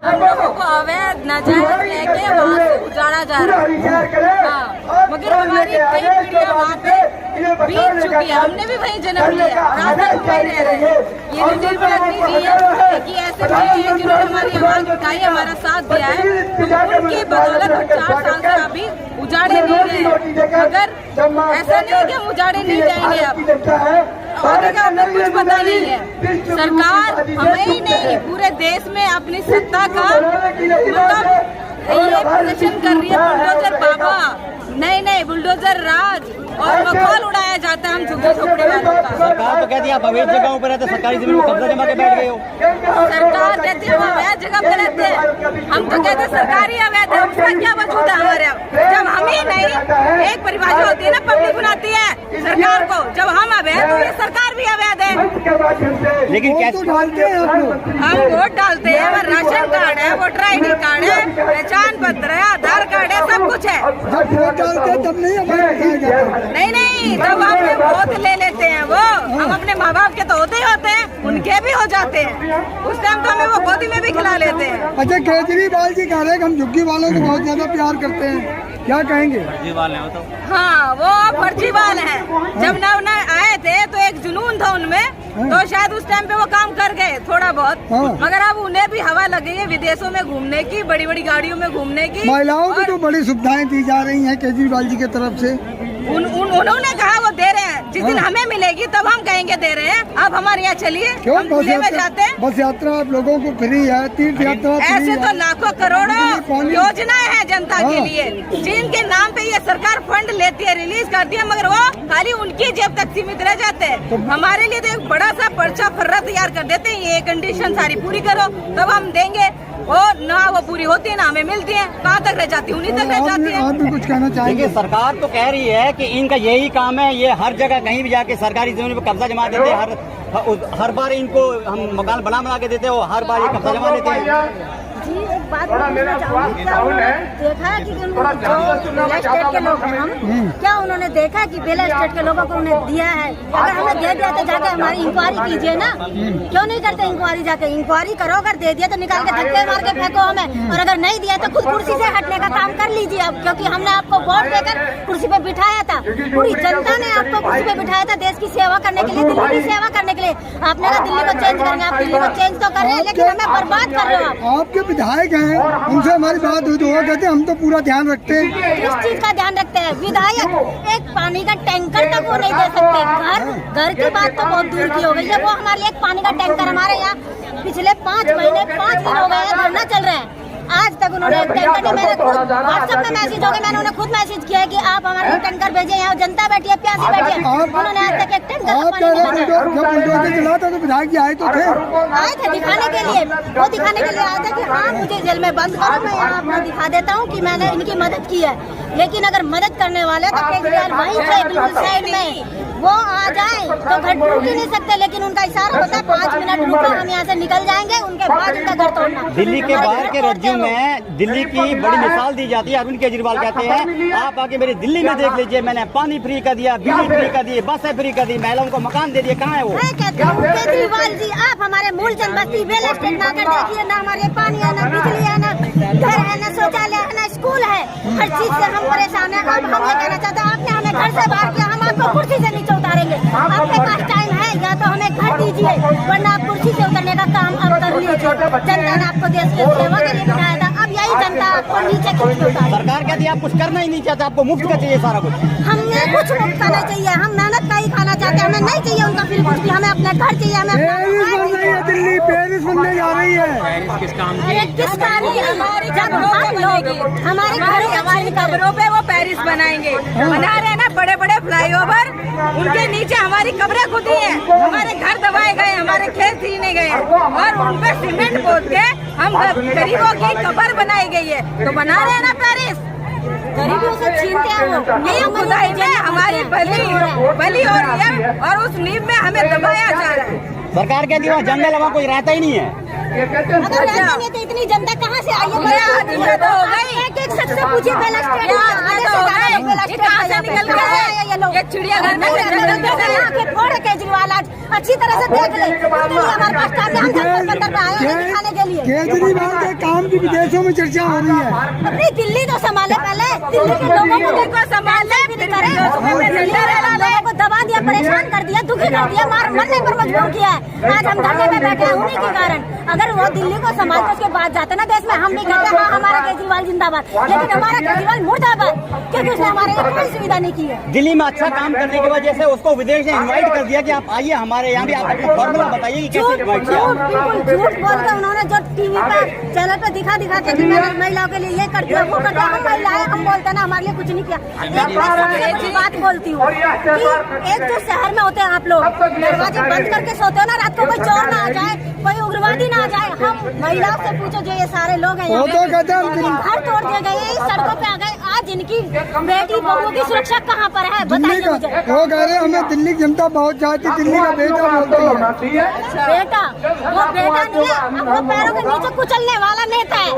हम लोगों को अवैध नाजायज लेके वहाँ से उजाड़ा जा रहा है। हाँ, मगर हमारी कई पीढ़ियाँ वहाँ पे बीत चुकी है, हमने भी वहीं जन्म लिया और आज तक वहीं रह रहे हैं। ये निर्भर नहीं है कि ऐसे भी हैं जिन्होंने हमारी आवाज उठाई, हमारा साथ दिया है, तो उनकी बदौलत हम 4 साल से अभी उजाड़े नहीं रहे। मगर ऐसा नहीं कि हम उजाड़े नहीं जाएंगे, अब आगे का हमें कुछ पता नहीं है। सरकार हमें ही नहीं पूरे देश में अपनी सत्ता का मतलब ये प्रदर्शन कर रही है। बुलडोजर बाबा नहीं बुलडोजर राज और मखौल उड़ाया जाता है हम झुग्गी झोपड़ी वालों का। सरकार तो कहती है आप अवैध जगहों पर रहते, सरकारी जमीन को कब्जा जमा के बैठ गए हो। सरकार कहती है हम अवैध जगह पे रहते हैं, हम तो कहते हैं सरकारी अवैध है, उसका क्या वजूद है हमारे यहाँ? जब हम ही नहीं, एक परिभाषा होती है ना, पब्लिक बनाती है सरकार को, जब हम अवैध तो ये सरकार भी अवैध है। लेकिन कैसे डालते हैं आप लोग? हम वोट डालते हैं, हमारा राशन कार्ड है, वोटर ID कार्ड है, पहचान पत्र है, आधार कार्ड है, सब कुछ है। जब वोट डालते हैं तब नहीं हमें बताया जाता। नहीं जब हम गोद ले लेते हैं वो, हम अपने माँ बाप के तो होते ही होते हैं, उनके भी हो जाते हैं, उस टाइम तो हमें वो गोदी में भी खिला लेते हैं। अच्छा, केजरीवाल जी कह रहे हैं कि हम झुग्गी वालों को बहुत ज्यादा प्यार करते हैं, क्या कहेंगे? हाँ, वो फर्जीवाल हैं। जब नव आए थे तो एक जुनून था उनमें, तो शायद उस टाइम पे वो काम कर गए थोड़ा बहुत, मगर अब उन्हें भी हवा लगी है विदेशों में घूमने की, बड़ी बड़ी गाड़ियों में घूमने की। महिलाओं को तो बड़ी सुविधाएं दी जा रही हैं केजरीवाल जी की तरफ से। उन्होंने कहा वो दे रहे हैं, जिस दिन हमें मिलेगी तब हम कहेंगे दे रहे हैं। अब हमारे यहाँ चलिए, हम खुले में जाते हैं। बस यात्रा आप लोगों को फ्री है, तीर्थ यात्रा ऐसे तो लाखों करोड़ों योजनाएं हैं जनता के लिए, जिनके नाम पे ये सरकार फंड लेती है, रिलीज करती है, मगर वो खाली उनकी जेब तक सीमित रह जाते हैं। हमारे लिए तो एक बड़ा सा पर्चा फर्रा तैयार कर देते हैं, ये कंडीशन सारी पूरी करो तब हम देंगे। वो ना वो पूरी होती है ना हमें मिलती है, कहाँ तक रह जाती है, उन्हीं तक रह जाती है। आप भी कुछ कहना चाहेंगे? देखिए, सरकार तो कह रही है कि इनका यही काम है, ये हर जगह कहीं भी जाके सरकारी जमीन पर कब्जा जमा देते हैं, हर बार इनको हम मकान बना के देते हो, हर बार ये कब्जा जमा देते हैं। जी, एक बात पूछना चाहूँगी, क्या उन्होंने देखा है कि जो बेला स्टेट के लोग हैं हम, क्या उन्होंने देखा कि बेला स्टेट के लोगों को उन्हें दिया है? अगर हमें दे दिया तो जाके हमारी इंक्वायरी कीजिए ना, क्यों नहीं करते इंक्वायरी? जाके इंक्वायरी करो, अगर दे दिया तो निकाल के धक्के मार के फेंको हमें, और अगर नहीं दिया तो खुद कुर्सी से हटने का काम कर लीजिए अब, क्योंकि हमने आपको वोट देकर कुर्सी पे बिठाया था, पूरी जनता ने आपको कुर्सी पे बिठाया था देश की सेवा करने के लिए, दिल्ली की सेवा करने के लिए। आपने कहा दिल्ली को चेंज करेंगे, आप दिल्ली को चेंज तो कर रहे हैं, लेकिन हमें बर्बाद कर रहे हो आप। विधायक हैं, उनसे हमारी बात हुई तो वो कहते हैं हम तो पूरा ध्यान रखते हैं। किस चीज का ध्यान रखते हैं? विधायक एक पानी का टैंकर तक वो नहीं दे सकते। घर की बात तो बहुत दूर की हो गई है, वो हमारे लिए एक पानी का टैंकर, हमारे यहाँ पिछले 5 महीने 5 दिन हो गए हैं धरना चल रहे हैं, आज तक उन्होंने एक टैंकर नहीं। मैंने व्हाट्सएप पे मैसेज हो गया, मैंने उन्हें खुद मैसेज किया है कि आप हमारे लिए टैंकर भेजे, यहाँ जनता बैठी है, प्यासी बैठी है, उन्होंने आज तक एक टैंकर चला था तो विधायक जी आए तो थे, आए थे दिखाने के लिए, वो दिखाने के लिए आए थे कि हाँ मुझे जेल में बंद करो, मैं यहाँ अपना दिखा देता हूँ कि मैंने इनकी मदद की है। लेकिन अगर मदद करने वाले तो केजरीवाल वहीं से बिल्कुल साइड में वो आ जाए तो घर रुक ही नहीं सकते, लेकिन उनका इशारा होता है 5 मिनट रुको, हम यहाँ से निकल जाएंगे, उनके बाद उनका घर तोड़ना। दिल्ली के बाहर के राज्यों में दिल्ली की बड़ी मिसाल दी जाती है। अरविंद केजरीवाल कहते हैं आप आके मेरी दिल्ली में देख लीजिए, मैंने पानी फ्री कर दिया, बिजली फ्री कर दी, बसें फ्री कर दी, महिलाओं को मकान दे दिए। कहाँ है वो? कहते हैं केजरीवाल जी, आप हमारे मूल जनबस्ती बेला स्टेट ना कर देखिए, ना हमारे पानी है, ना बिजली है, ना घर है, ना शौचालय है, ना स्कूल है, हर चीज से हम परेशान है। अब हम ये कहना चाहते हैं, आपने हमें घर से बाहर किया, हम आपको कुर्सी से नीचे उतारेंगे। आपके पास टाइम है या तो हमें घर दीजिए, वरना आप कुर्सी से उतरने का काम अब कर लीजिए। जनता ने आपको देश की सेवा के लिए बिठाया था, अब यही जनता आपको नीचे खींच के उतारेगी। सरकार कहती है आप कुछ करना ही नहीं चाहते, आपको मुफ्त का चाहिए सारा कुछ। हमें कुछ मुफ्त का नहीं चाहिए, हम मेहनत का ही खाना चाहते हैं, हमें नहीं चाहिए उनका फिर कुछ भी, हमें अपना घर चाहिए, हमें दिल्ली पेरिस बनने जा रही है। किस काम की? हमारे जब हम लोग हमारे घरों हमारी कब्रों पे वो पेरिस बनाएंगे, बना रहे हैं ना बड़े बड़े फ्लाईओवर, उनके नीचे हमारी कब्रें खुदी हैं, हमारे घर दबाए गए, हमारे खेत छीने गए, और उन पे सीमेंट पोत के हम गरीबों की कब्र बनाई गई है, तो बना रहे हैं ना पेरिस। गरीबों से छीनते हैं वो, ये खुदाई में हमारी बली हो रही है, और उस नींव में हमें दबाया जा रहा है। सरकार कहती है वहाँ जंगल वहाँ कोई रहता ही नहीं है। अगर रहता नहीं तो इतनी जनता कहाँ से आई है? तो हो गई, एक आज से पूछिए बेला स्टेट कहाँ से निकल गए ये चिड़ियाघर में फोड़ केजरीवाल आज अच्छी तरह से देख ले, हमारे पास टाइम हम संसद में आए हैं दिखाने के लिए। केजरीवाल के काम की विदेशों में चर्चा हो रही है। अपनी दिल्ली तो संभाले, पहले दिल्ली के लोगों को संभालने भी नहीं करे, लोगों को दबा दिया, परेशान कर दिया, दुखी कर दिया, मरने पर मजबूर किया है। आज हम धरने पे बैठे हैं उन्हीं के कारण। अगर वो दिल्ली को संभालते उसके बाद जाते ना देश में, हम भी कहते हैं हाँ हमारा केजरीवाल जिंदाबाद, लेकिन हमारा केजरीवाल मुर्दाबाद, क्योंकि उसने हमारे लिए कोई सुविधा नहीं की है। दिल्ली में अच्छा काम करने की वजह से उसको विदेश से इनवाइट कर दिया कि आप आइए हमारे यहाँ भी, आप अपना फॉर्मूला बताइए कि कैसे इनवाइट किया। बिल्कुल झूठ बोल के उन्होंने जो टीवी पर चैनल पर दिखा के कि मैंने महिलाओं के लिए ये कर दिया वो कर दिया, हम महिलाएं हम बोलते ना हमारे लिए कुछ नहीं किया। एक ही बात बोलती हूँ कि एक जो शहर में होते हैं आप लोग दरवाजे बंद करके सोते हो ना, रात को कोई चोर ना आ जाए, कोई उग्रवादी ना आ जाए, हम महिलाओं से पूछो जो ये सारे लोग हैं घर तोड़ दिए गए, सड़कों पे आ गए। आज इनकी बेटी बहुओं की सुरक्षा कहाँ पर है बताइए मुझे। वो कह रहे हमें दिल्ली की जनता बहुत चाहती, दिल्ली का बेटा बोलती है। बेटा वो बेटा नहीं है, अब वो पैरों के नीचे कुचलने वाला नेता है,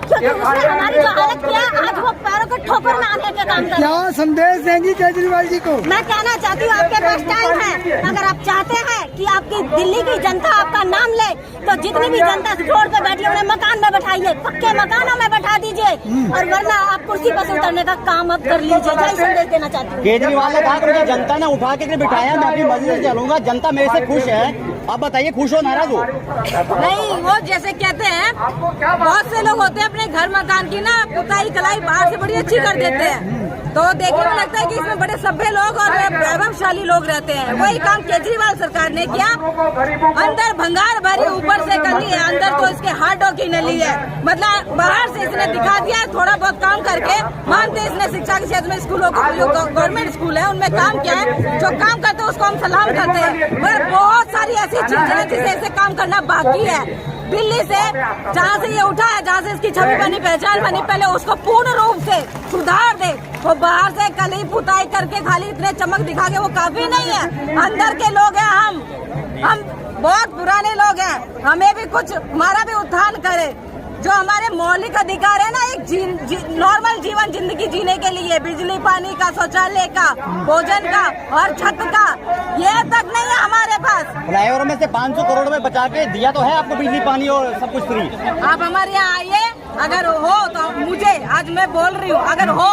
क्योंकि उसने हमारी जो हालत किया आज वो पैरों को ठोकर में आने के काम कर। क्या संदेश देंगी केजरीवाल जी को? मैं कहना चाहती हूँ आपके पास टाइम है, अगर आप चाहते हैं कि आपकी दिल्ली की जनता आपका नाम ले तो जितनी भी जनता रोड पे बैठी है उन्हें मकान में बैठाइए, पक्के मकानों में बैठा दीजिए, और वरना आप कुर्सी पर से उतरने का काम अब कर लीजिए। यही संदेश देना चाहती हूँ। केजरीवाल ने कहा कि मुझे जनता ने उठा के बिठाया, मैं अपनी मर्जी से चलूंगा, जनता मेरे से खुश है। आप बताइए खुश हो नाराज हो? नहीं, वो जैसे कहते हैं बहुत से लोग होते हैं अपने घर मकान की ना पुताई कलाई बाहर से बड़ी अच्छी कर देते हैं, तो देखने में लगता है कि इसमें बड़े सभ्य लोग और वैभवशाली लोग रहते हैं। वही काम केजरीवाल सरकार ने किया, अंदर भंगार भरी ऊपर से कली है, अंदर तो इसके हार्डों की नली है। मतलब बाहर से इसने दिखा दिया थोड़ा बहुत काम करके, मानते इसने शिक्षा के क्षेत्र में स्कूलों को जो गवर्नमेंट स्कूल है उनमें काम किया है, जो काम करते हैं उसको हम सलाम करते हैं, मगर बहुत सारी ऐसी चीजें हैं जिसे इसे काम करना बाकी है। दिल्ली से जहाँ से ये उठा है, जहाँ से इसकी छवि बनी, पहचान बनी, पहले उसको पूर्ण रूप से सुधार दे। वो बाहर से कली पुताई करके खाली इतने चमक दिखा के वो काफी नहीं है। अंदर के लोग हैं हम बहुत पुराने लोग हैं, हमें भी कुछ हमारा भी उत्थान करे। जो हमारे मौलिक अधिकार है ना, एक नॉर्मल जीवन जिंदगी जीने के लिए, बिजली पानी का, शौचालय का, भोजन का और छत का, ये तक नहीं है हमारे पास। फ्लाईओवर में से 500 करोड़ में बचा के दिया तो है आपको बिजली पानी और सब कुछ फ्री। आप हमारे यहाँ आइए, अगर हो तो मुझे, आज मैं बोल रही हूँ, अगर हो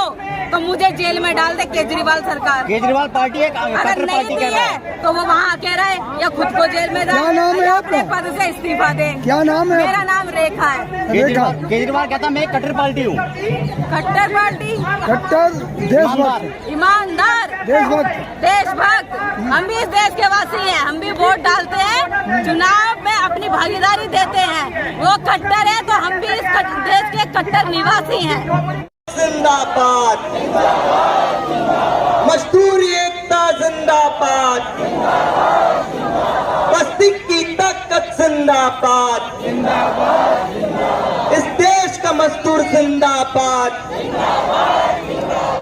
तो मुझे जेल में डाल दे केजरीवाल सरकार। केजरीवाल पार्टी है, अगर नहीं भी है तो वो वहाँ कह रहा है या खुद को जेल में क्या नाम है आपका? पद से इस्तीफा दे। क्या नाम है? मेरा नाम रेखा है। केजरीवाल कहता मैं कट्टर पार्टी हूँ। कट्टर पार्टी, कट्टर देशभक्त, ईमानदार, देशभक्त। हम भी इस देश के वासी हैं, हम भी वोट डालते हैं, चुनाव में अपनी भागीदारी देते हैं। वो कट्टर है तो हम भी इस देश के कट्टर निवासी हैं। जिंदाबाद, मजदूरी एकता जिंदाबाद, बस्ती की ताकत जिंदाबाद, इस देश का मजदूर जिंदाबाद।